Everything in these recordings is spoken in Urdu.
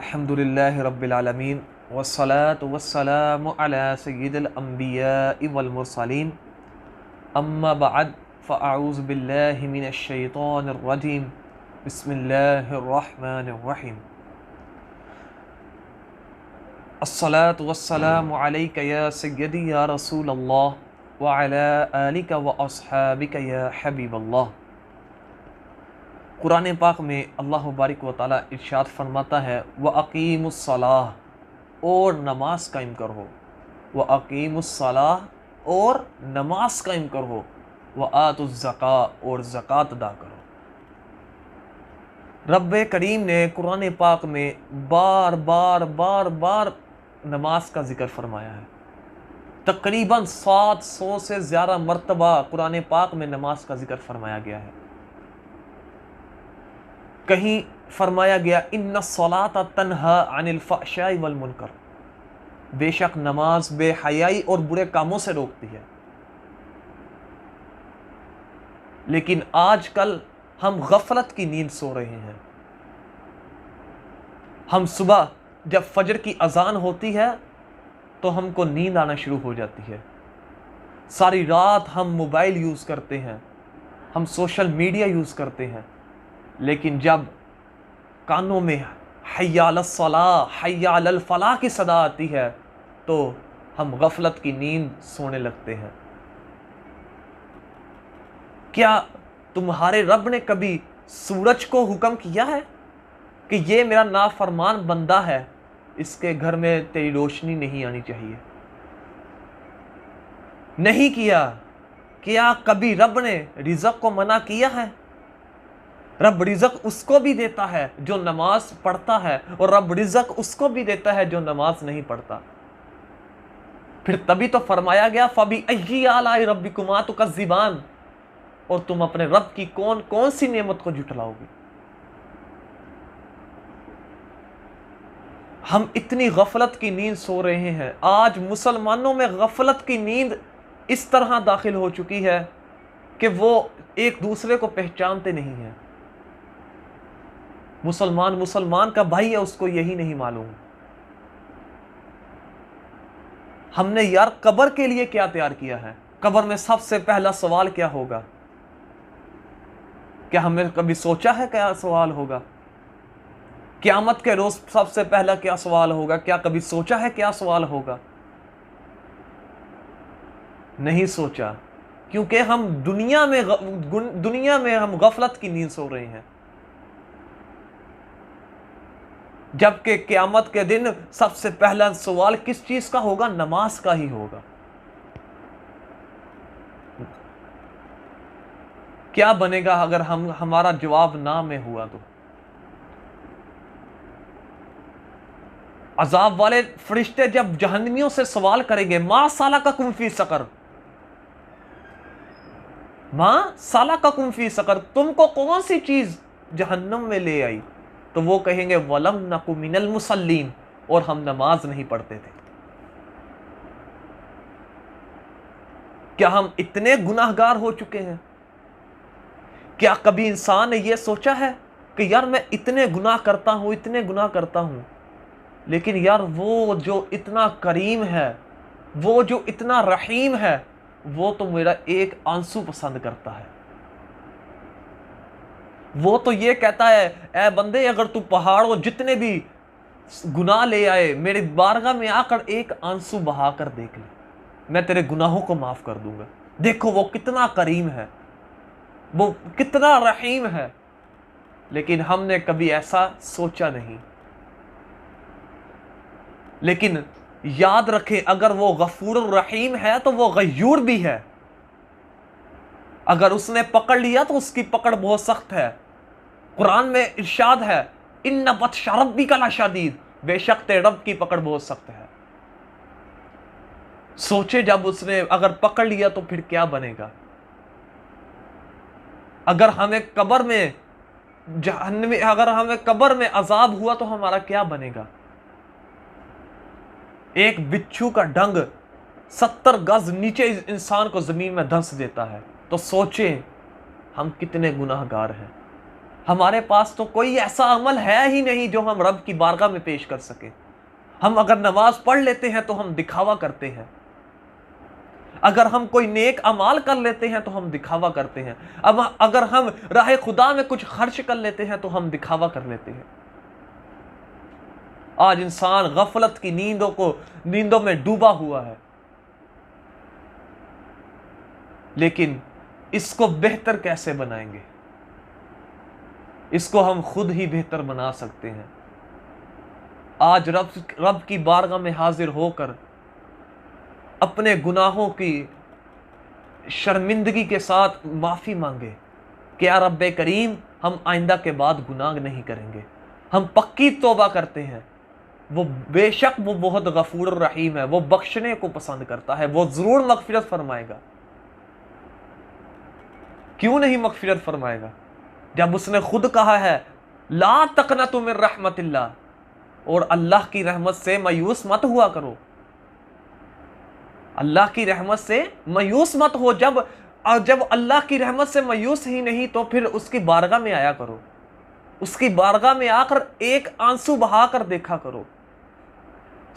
الحمدللہ رب العالمین والصلاة والسلام علی سید الانبیاء والمرسلین اما بعد فاعوذ باللہ من الشیطان الرجیم بسم اللہ الرحمن الرحیم الصلاة والسلام علیک یا سیدی یا رسول اللہ وعلی آلک واصحابک یا حبیب اللہ۔ قرآن پاک میں اللہ بارک و تعالیٰ ارشاد فرماتا ہے وَأَقِيمُوا الصَّلَاةَ اور نماز قائم کرو، وَأَقِيمُوا الصَّلَاةَ اور نماز قائم کرو، وَآتُوا الزَّكَاةَ اور زکوٰۃ ادا کرو۔ رب کریم نے قرآن پاک میں بار بار نماز کا ذکر فرمایا ہے۔ تقریباً 700 سے زیادہ مرتبہ قرآن پاک میں نماز کا ذکر فرمایا گیا ہے۔ کہیں فرمایا گیا ان الصلاۃ تنہا عن الفحشاء والمنکر، بے شک نماز بے حیائی اور برے کاموں سے روکتی ہے۔ لیکن آج کل ہم غفلت کی نیند سو رہے ہیں۔ ہم صبح جب فجر کی اذان ہوتی ہے تو ہم کو نیند آنا شروع ہو جاتی ہے۔ ساری رات ہم موبائل یوز کرتے ہیں، ہم سوشل میڈیا یوز کرتے ہیں، لیکن جب کانوں میں حی علی الصلاۃ حی علی الفلاح کی صدا آتی ہے تو ہم غفلت کی نیند سونے لگتے ہیں۔ کیا تمہارے رب نے کبھی سورج کو حکم کیا ہے کہ یہ میرا نافرمان بندہ ہے، اس کے گھر میں تیری روشنی نہیں آنی چاہیے؟ نہیں کیا۔ کیا کبھی رب نے رزق کو منع کیا ہے؟ رب رزق اس کو بھی دیتا ہے جو نماز پڑھتا ہے، اور رب رزق اس کو بھی دیتا ہے جو نماز نہیں پڑھتا۔ پھر تبھی تو فرمایا گیا فَبِأَيِّ آلَاءِ رَبِّكُمَا تُكَذِّبَانِ، اور تم اپنے رب کی کون سی نعمت کو جھٹلاؤ گے؟ ہم اتنی غفلت کی نیند سو رہے ہیں۔ آج مسلمانوں میں غفلت کی نیند اس طرح داخل ہو چکی ہے کہ وہ ایک دوسرے کو پہچانتے نہیں ہیں۔ مسلمان کا بھائی ہے، اس کو یہی نہیں معلوم۔ ہم نے یار قبر کے لیے کیا تیار کیا ہے؟ قبر میں سب سے پہلا سوال کیا ہوگا؟ کیا ہم نے کبھی سوچا ہے کیا سوال ہوگا؟ قیامت کے روز سب سے پہلا کیا سوال ہوگا؟ کیا کبھی سوچا ہے کیا سوال ہوگا؟ نہیں سوچا، کیونکہ ہم دنیا میں ہم غفلت کی نیند سو رہے ہیں، جبکہ قیامت کے دن سب سے پہلا سوال کس چیز کا ہوگا؟ نماز کا ہی ہوگا۔ کیا بنے گا اگر ہمارا جواب نہ میں ہوا تو؟ عذاب والے فرشتے جب جہنمیوں سے سوال کریں گے ما سلککم فی سقر، ما سلککم فی سقر، تم کو کون سی چیز جہنم میں لے آئی؟ تو وہ کہیں گے وَلَمْ نَكُ مِنَ الْمُصَلِّينَ، اور ہم نماز نہیں پڑھتے تھے۔ کیا ہم اتنے گناہ گار ہو چکے ہیں؟ کیا کبھی انسان نے یہ سوچا ہے کہ یار میں اتنے گناہ کرتا ہوں، لیکن یار وہ جو اتنا کریم ہے، وہ جو اتنا رحیم ہے، وہ تو میرا ایک آنسو پسند کرتا ہے۔ وہ تو یہ کہتا ہے اے بندے اگر تو پہاڑوں جتنے بھی گناہ لے آئے میرے بارگاہ میں آ کر ایک آنسو بہا کر دیکھ لے، میں تیرے گناہوں کو معاف کر دوں گا۔ دیکھو وہ کتنا کریم ہے، وہ کتنا رحیم ہے، لیکن ہم نے کبھی ایسا سوچا نہیں۔ لیکن یاد رکھیں اگر وہ غفور الرحیم ہے تو وہ غیور بھی ہے۔ اگر اس نے پکڑ لیا تو اس کی پکڑ بہت سخت ہے۔ قرآن میں ارشاد ہے ان بطش ربک لشدید، بے شک تیرے رب کی پکڑ بہت سخت ہے۔ سوچے جب اس نے اگر پکڑ لیا تو پھر کیا بنے گا؟ اگر ہمیں قبر میں عذاب ہوا تو ہمارا کیا بنے گا؟ ایک بچھو کا ڈنگ 70 گز نیچے انسان کو زمین میں دھنس دیتا ہے، تو سوچیں ہم کتنے گناہ گار ہیں۔ ہمارے پاس تو کوئی ایسا عمل ہے ہی نہیں جو ہم رب کی بارگاہ میں پیش کر سکیں۔ ہم اگر نماز پڑھ لیتے ہیں تو ہم دکھاوا کرتے ہیں، اگر ہم کوئی نیک اعمال کر لیتے ہیں تو ہم دکھاوا کرتے ہیں، اب اگر ہم راہ خدا میں کچھ خرچ کر لیتے ہیں تو ہم دکھاوا کر لیتے ہیں۔ آج انسان غفلت کی نیندوں میں ڈوبا ہوا ہے، لیکن اس کو بہتر کیسے بنائیں گے؟ اس کو ہم خود ہی بہتر بنا سکتے ہیں۔ آج رب کی بارگاہ میں حاضر ہو کر اپنے گناہوں کی شرمندگی کے ساتھ معافی مانگے کہ یا رب کریم، ہم آئندہ کے بعد گناہ نہیں کریں گے، ہم پکی توبہ کرتے ہیں۔ وہ بے شک وہ بہت غفور الرحیم ہے، وہ بخشنے کو پسند کرتا ہے، وہ ضرور مغفرت فرمائے گا۔ کیوں نہیں مغفرت فرمائے گا جب اس نے خود کہا ہے لا تقنطوا من رحمت اللہ، اور اللہ کی رحمت سے مایوس مت ہوا کرو۔ اللہ کی رحمت سے مایوس مت ہو، جب اللہ کی رحمت سے مایوس ہی نہیں تو پھر اس کی بارگاہ میں آیا کرو، اس کی بارگاہ میں آ کر ایک آنسو بہا کر دیکھا کرو،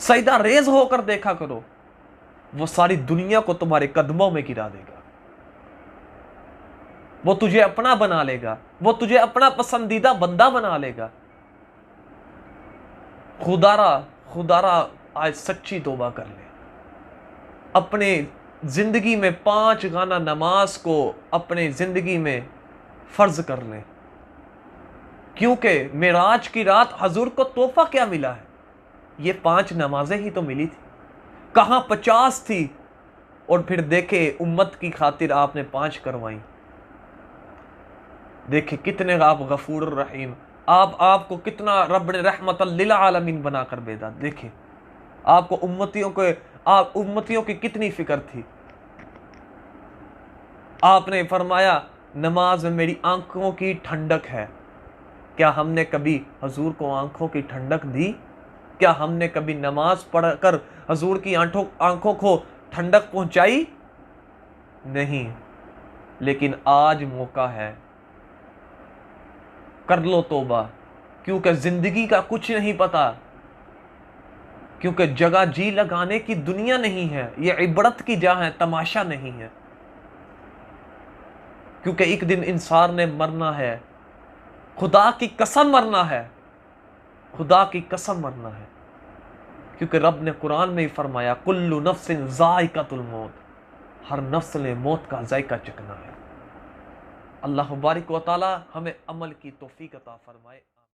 سجدہ ریز ہو کر دیکھا کرو، وہ ساری دنیا کو تمہارے قدموں میں گرا دے گا، وہ تجھے اپنا بنا لے گا، وہ تجھے اپنا پسندیدہ بندہ بنا لے گا۔ خدارا آج سچی توبہ کر لے، اپنے زندگی میں 5 گانا نماز کو اپنے زندگی میں فرض کر لے، کیونکہ معراج کی رات حضور کو تحفہ کیا ملا ہے؟ یہ 5 نمازیں ہی تو ملی تھی، کہاں 50 تھی، اور پھر دیکھے امت کی خاطر آپ نے 5 کروائیں۔ دیکھیں کتنے آپ غفور الرحیم، آپ کو کتنا رب نے رحمت للعالمین بنا کر بھیجا۔ دیکھیں آپ کو امتیوں کی کتنی فکر تھی۔ آپ نے فرمایا نماز میں میری آنکھوں کی ٹھنڈک ہے۔ کیا ہم نے کبھی حضور کو آنکھوں کی ٹھنڈک دی؟ کیا ہم نے کبھی نماز پڑھ کر حضور کی آنکھوں کو ٹھنڈک پہنچائی؟ نہیں۔ لیکن آج موقع ہے، کر لو توبہ، کیونکہ زندگی کا کچھ نہیں پتا، کیونکہ جگہ جی لگانے کی دنیا نہیں ہے، یہ عبرت کی جگہ ہے، تماشا نہیں ہے۔ کیونکہ ایک دن انسان نے مرنا ہے، خدا کی قسم مرنا ہے، خدا کی قسم مرنا ہے، کیونکہ رب نے قرآن میں ہی فرمایا کل نفس ذائقۃ الموت، ہر نفس نے موت کا ذائقہ چکھنا ہے۔ اللہ بارک و تعالی ہمیں عمل کی توفیق عطا فرمائے۔